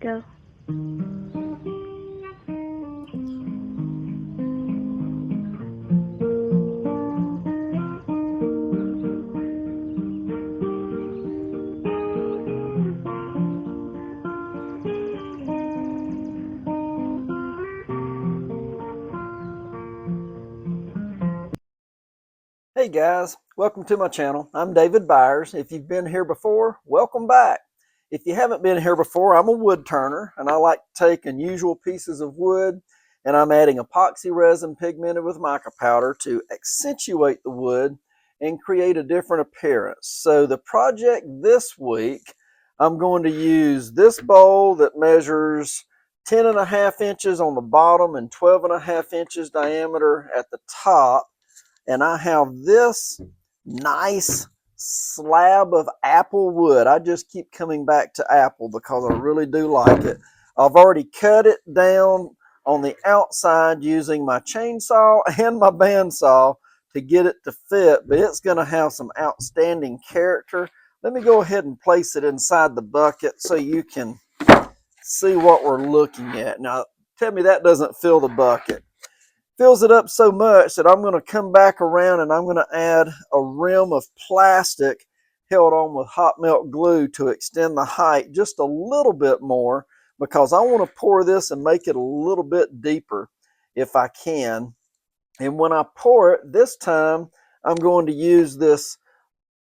Go. Hey guys, welcome to my channel. I'm David Byers. If you've been here before, welcome back. If you haven't been here before, I'm a wood turner and I like to take unusual pieces of wood and I'm adding epoxy resin pigmented with mica powder to accentuate the wood and create a different appearance. So the project this week, I'm going to use this bowl that measures 10.5 inches on the bottom and 12.5 inches diameter at the top. And I have this nice slab of apple wood. I just keep coming back to apple because I really do like it. I've already cut it down on the outside using my chainsaw and my bandsaw to get it to fit, but it's going to have some outstanding character. Let me go ahead and place it inside the bucket so you can see what we're looking at. Now, tell me that doesn't fill the bucket. Fills it up so much that I'm going to come back around and I'm going to add a rim of plastic held on with hot melt glue to extend the height just a little bit more, because I want to pour this and make it a little bit deeper if I can. And when I pour it this time, I'm going to use this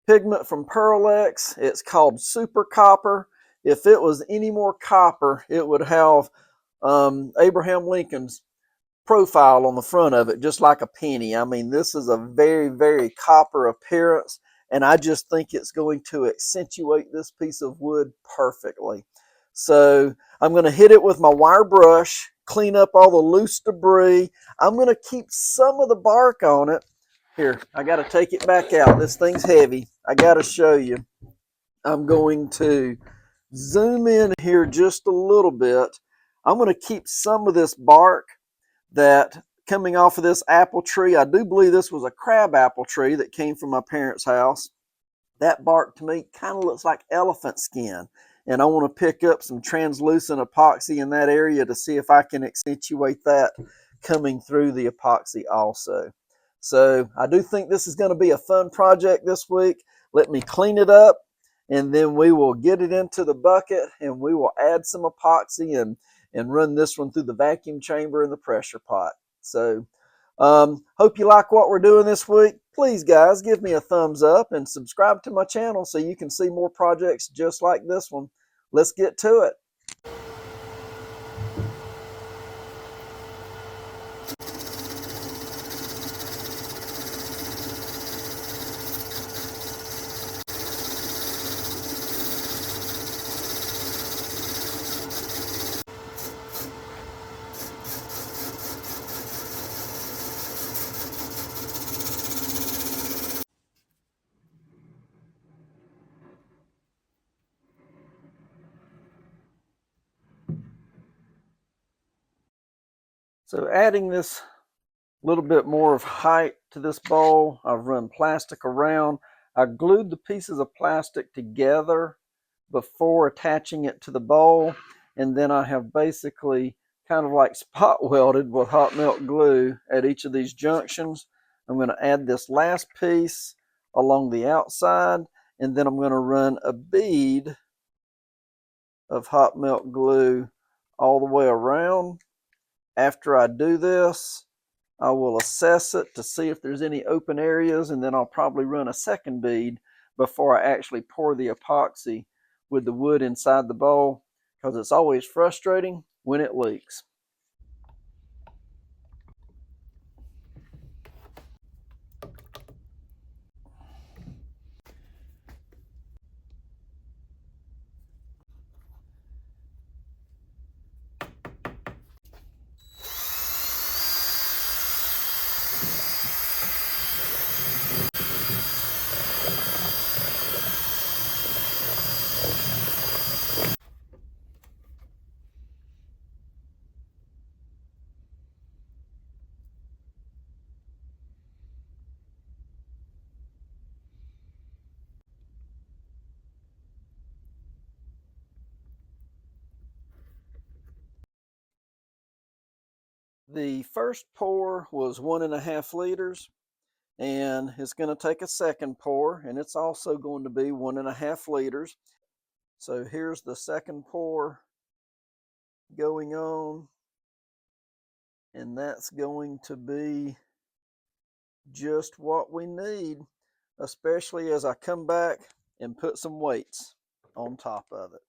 pigment from Pearl-Ex. It's called Super Copper. If it was any more copper, it would have Abraham Lincoln's profile on the front of it, just like a penny. I mean, this is a very, very copper appearance, and I just think it's going to accentuate this piece of wood perfectly. So I'm going to hit it with my wire brush, clean up all the loose debris. I'm going to keep some of the bark on it. Here, I got to take it back out. This thing's heavy. I got to show you. I'm going to zoom in here just a little bit. I'm going to keep some of this bark that coming off of this apple tree. I do believe this was a crab apple tree that came from my parents' house. That bark to me kind of looks like elephant skin, and I want to pick up some translucent epoxy in that area to see if I can accentuate that coming through the epoxy also. So I do think this is going to be a fun project this week. Let me clean it up and then we will get it into the bucket and we will add some epoxy and run this one through the vacuum chamber and the pressure pot. So hope you like what we're doing this week. Please guys, give me a thumbs up and subscribe to my channel so you can see more projects just like this one. Let's get to it. So adding this little bit more of height to this bowl, I've run plastic around. I glued the pieces of plastic together before attaching it to the bowl, and then I have basically kind of like spot welded with hot melt glue at each of these junctions. I'm going to add this last piece along the outside, and then I'm going to run a bead of hot melt glue all the way around. After I do this, I will assess it to see if there's any open areas, and then I'll probably run a second bead before I actually pour the epoxy with the wood inside the bowl, because it's always frustrating when it leaks. The first pour was 1.5 liters, and it's going to take a second pour, and it's also going to be 1.5 liters. So here's the second pour going on, and that's going to be just what we need, especially as I come back and put some weights on top of it.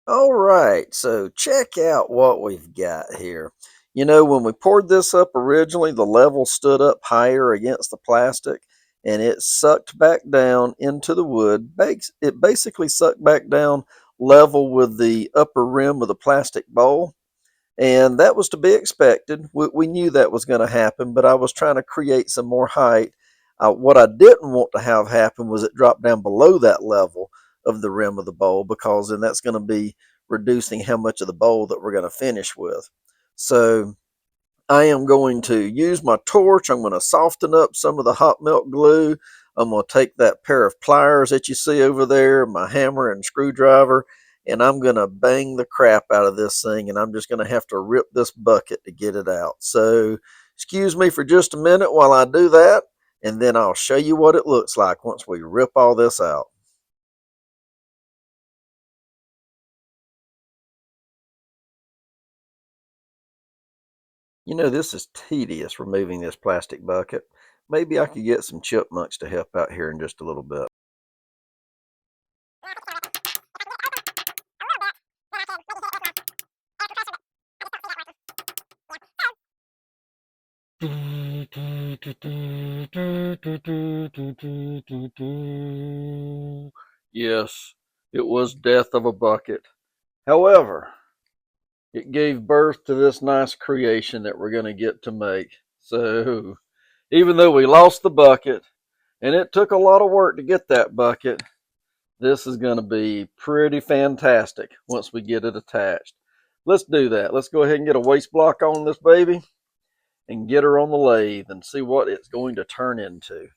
All right, so check out what we've got here. You know, when we poured this up originally, the level stood up higher against the plastic, and it sucked back down into the wood. It basically sucked back down level with the upper rim of the plastic bowl, and that was to be expected. We knew that was going to happen, but I was trying to create some more height. What I didn't want to have happen was it drop down below that level of the rim of the bowl, because then that's going to be reducing how much of the bowl that we're going to finish with. So I am going to use my torch. I'm going to soften up some of the hot melt glue. I'm going to take that pair of pliers that you see over there, my hammer and screwdriver, and I'm going to bang the crap out of this thing, and I'm just going to have to rip this bucket to get it out. So excuse me for just a minute while I do that, and then I'll show you what it looks like once we rip all this out. You know, this is tedious removing this plastic bucket. Maybe I could get some chipmunks to help out here in just a little bit. Yes, it was death of a bucket. However, it gave birth to this nice creation that we're going to get to make. So, even though we lost the bucket, and it took a lot of work to get that bucket, this is going to be pretty fantastic once we get it attached. Let's do that. Let's go ahead and get a waste block on this baby and get her on the lathe and see what it's going to turn into.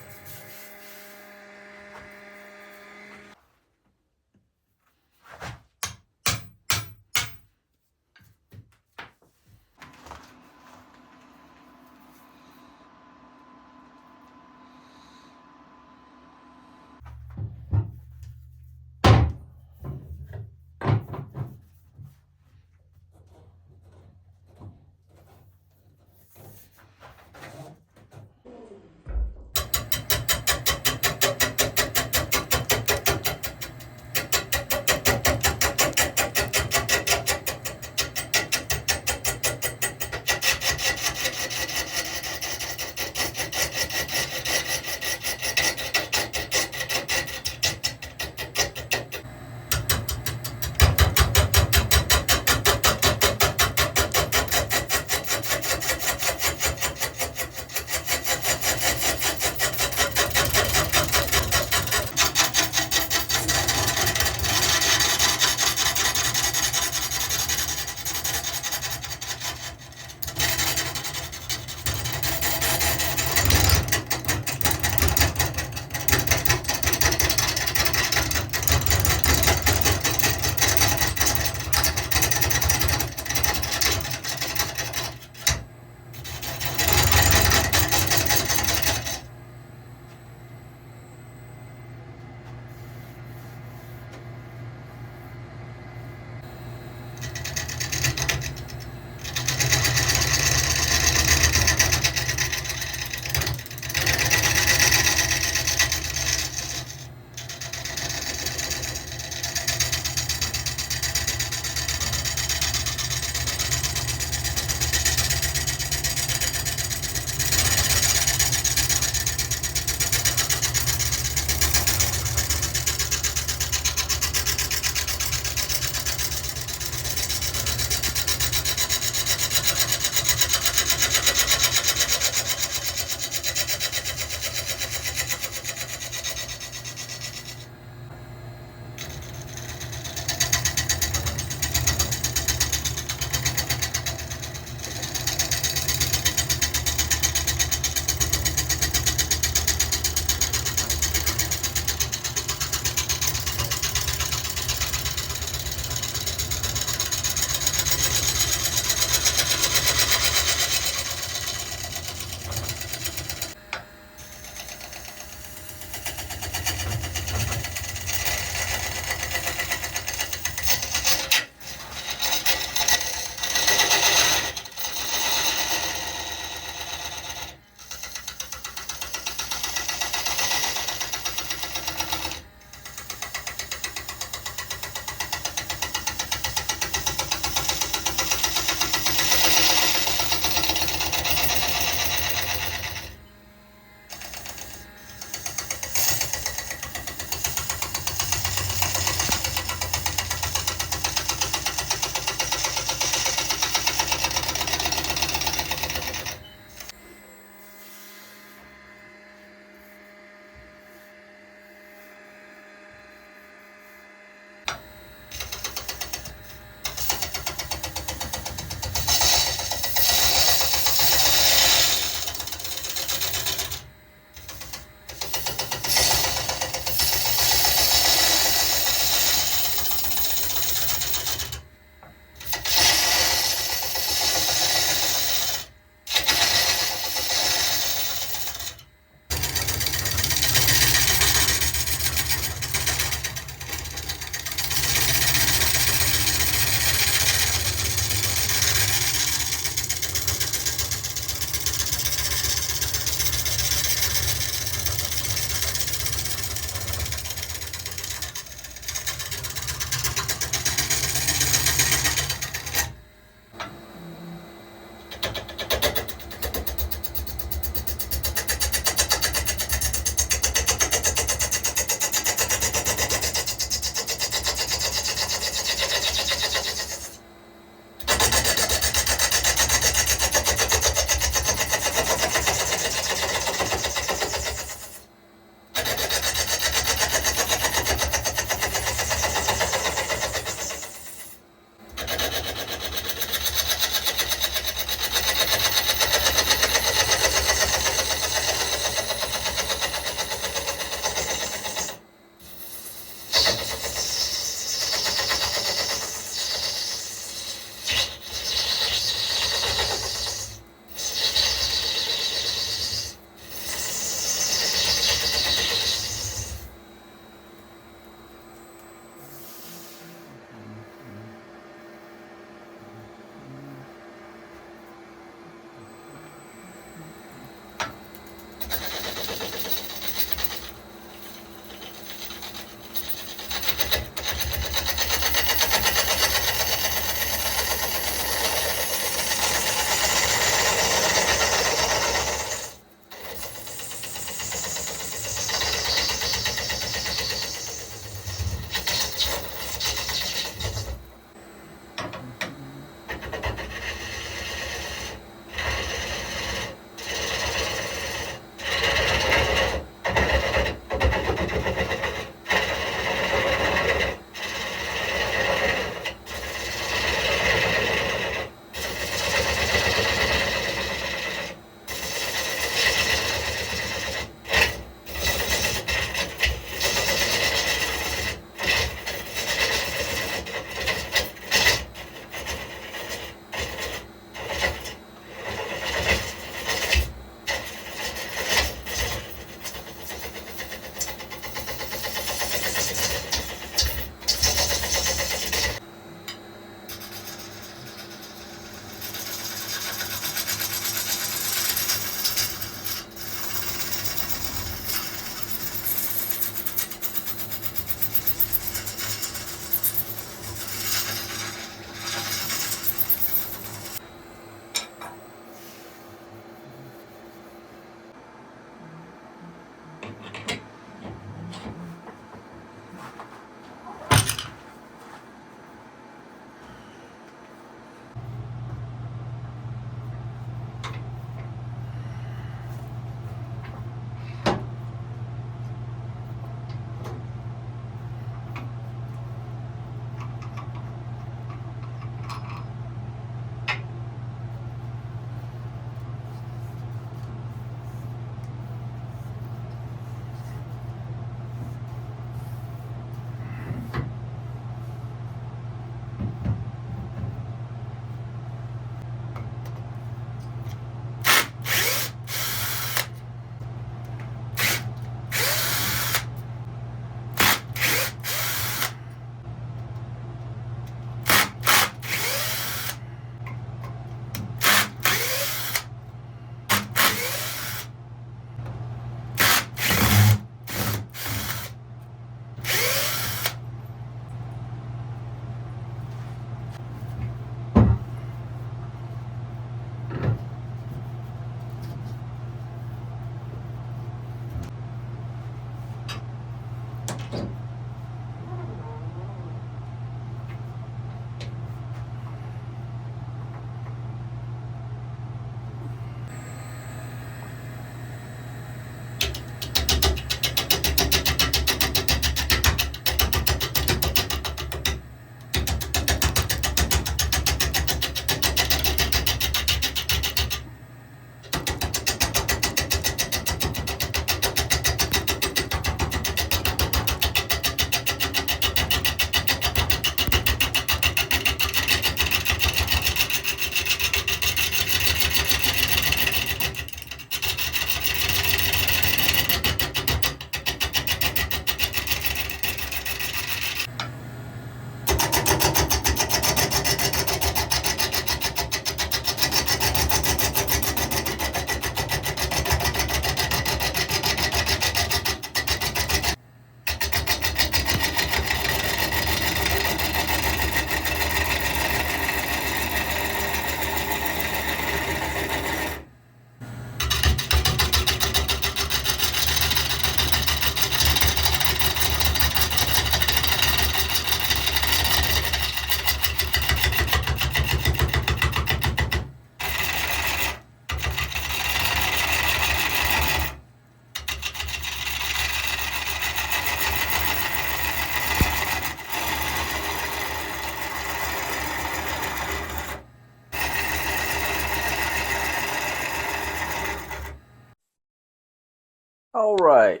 All right,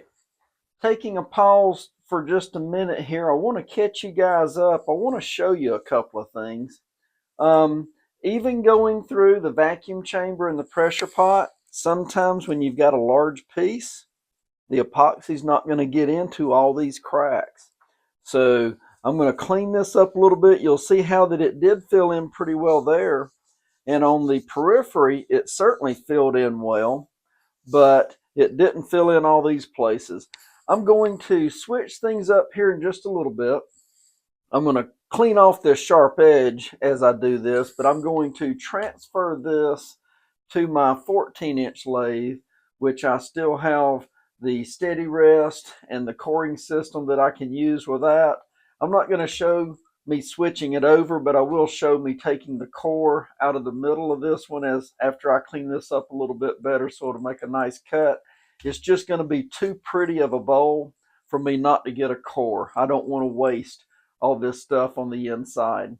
taking a pause for just a minute here. I want to catch you guys up. I want to show you a couple of things. Even going through the vacuum chamber and the pressure pot, sometimes when you've got a large piece, the epoxy's not going to get into all these cracks. So I'm going to clean this up a little bit. You'll see how that it did fill in pretty well there. And on the periphery, it certainly filled in well, but it didn't fill in all these places. I'm going to switch things up here in just a little bit. I'm going to clean off this sharp edge as I do this, but I'm going to transfer this to my 14-inch lathe, which I still have the steady rest and the coring system that I can use with that. I'm not going to show me switching it over, but I will show me taking the core out of the middle of this one as after I clean this up a little bit better so it'll make a nice cut. It's just going to be too pretty of a bowl for me not to get a core. I don't want to waste all this stuff on the inside.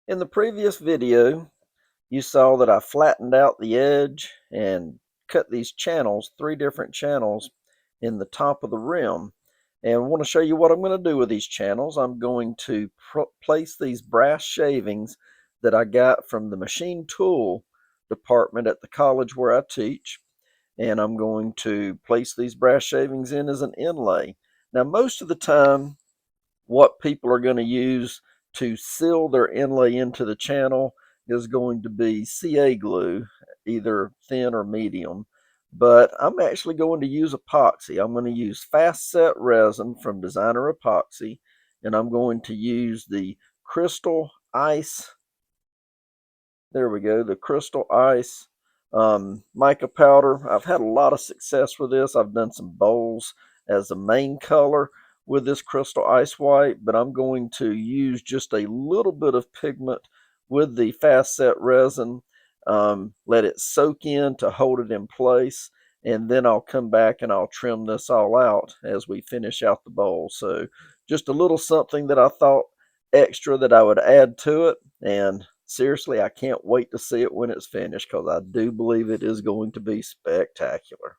In the previous video, you saw that I flattened out the edge and cut these channels, 3 different channels in the top of the rim. And I want to show you what I'm going to do with these channels. I'm going to place these brass shavings that I got from the machine tool department at the college where I teach. And I'm going to place these brass shavings in as an inlay. Now, most of the time, what people are going to use to seal their inlay into the channel is going to be CA glue, either thin or medium. But I'm actually going to use epoxy. I'm going to use fast set resin from Designer Epoxy, and I'm going to use the crystal ice. There we go, the crystal ice mica powder. I've had a lot of success with this. I've done some bowls as the main color with this crystal ice white, but I'm going to use just a little bit of pigment with the fast set resin, let it soak in to hold it in place, and then I'll come back and I'll trim this all out as we finish out the bowl. So just a little something that I thought extra that I would add to it, and seriously, I can't wait to see it when it's finished, because I do believe it is going to be spectacular.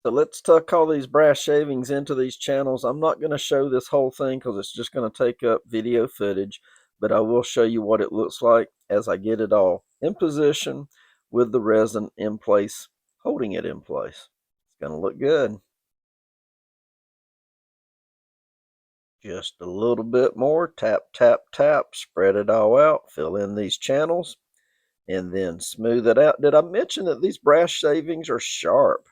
So let's tuck all these brass shavings into these channels. I'm not going to show this whole thing because it's just going to take up video footage, but I will show you what it looks like as I get it all in position with the resin in place, holding it in place. It's going to look good. Just a little bit more, tap, tap, tap, spread it all out, fill in these channels, and then smooth it out. Did I mention that these brass shavings are sharp?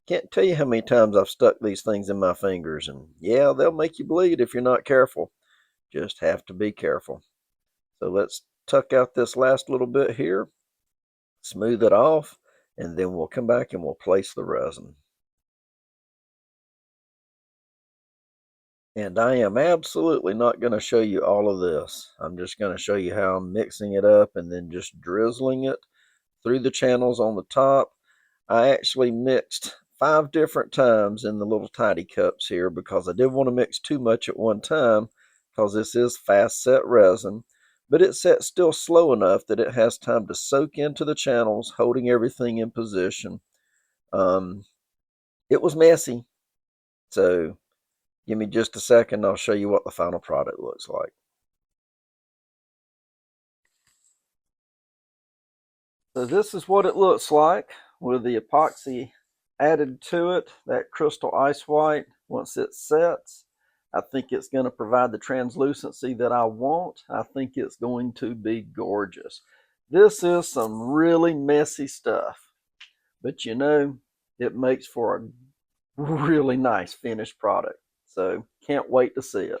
Can't tell you how many times I've stuck these things in my fingers, and yeah, they'll make you bleed if you're not careful. Just have to be careful. So let's tuck out this last little bit here, smooth it off, and then we'll come back and we'll place the resin. And I am absolutely not going to show you all of this. I'm just going to show you how I'm mixing it up and then just drizzling it through the channels on the top. I actually mixed 5 different times in the little tiny cups here because I didn't want to mix too much at one time, because this is fast set resin, but it's set still slow enough that it has time to soak into the channels, holding everything in position. It was messy, so give me just a second. I'll show you what the final product looks like. So this is what it looks like with the epoxy added to it, that crystal ice white. Once it sets, I think it's going to provide the translucency that I want. I think it's going to be gorgeous. This is some really messy stuff, but you know, it makes for a really nice finished product. So can't wait to see it.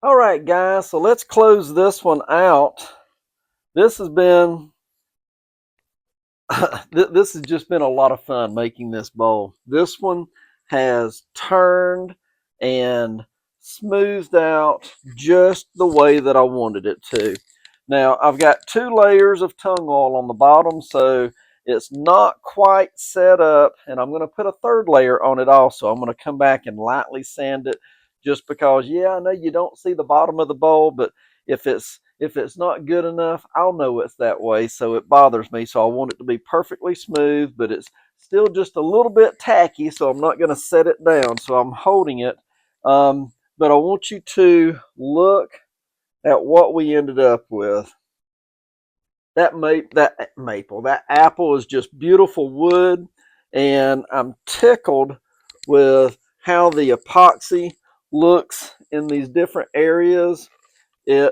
All right, guys, so let's close this one out. This has been this has just been a lot of fun making this bowl. This one has turned and smoothed out just the way that I wanted it to. Now, I've got 2 layers of tung oil on the bottom, so it's not quite set up, and I'm going to put a 3rd layer on it also. I'm going to come back and lightly sand it just because, yeah, I know you don't see the bottom of the bowl, but if it's not good enough, I'll know it's that way, so it bothers me. So I want it to be perfectly smooth, but it's still just a little bit tacky, so I'm not going to set it down. So I'm holding it, but I want you to look at what we ended up with. That apple is just beautiful wood, and I'm tickled with how the epoxy looks in these different areas. I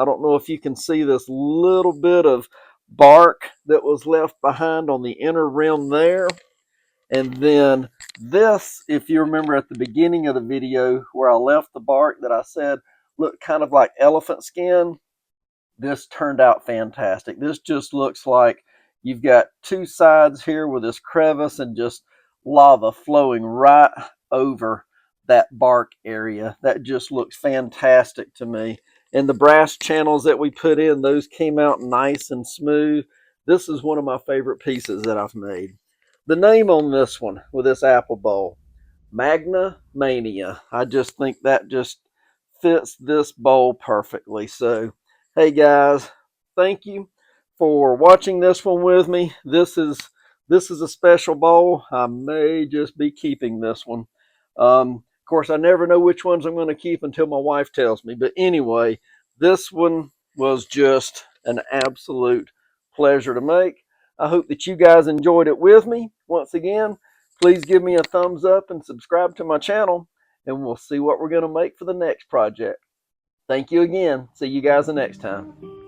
don't know if you can see this little bit of bark that was left behind on the inner rim there. And then this, if you remember at the beginning of the video where I left the bark that I said looked kind of like elephant skin, this turned out fantastic. This just looks like you've got 2 sides here with this crevice and just lava flowing right over that bark area. That just looks fantastic to me. And the brass channels that we put in, those came out nice and smooth. This is one of my favorite pieces that I've made. The name on this one with this apple bowl, Magna Mania. I just think that just fits this bowl perfectly. So, hey guys, thank you for watching this one with me. This is a special bowl. I may just be keeping this one. Of course, I never know which ones I'm going to keep until my wife tells me. But anyway, this one was just an absolute pleasure to make. I hope that you guys enjoyed it with me. Once again, please give me a thumbs up and subscribe to my channel, and we'll see what we're going to make for the next project. Thank you again. See you guys the next time.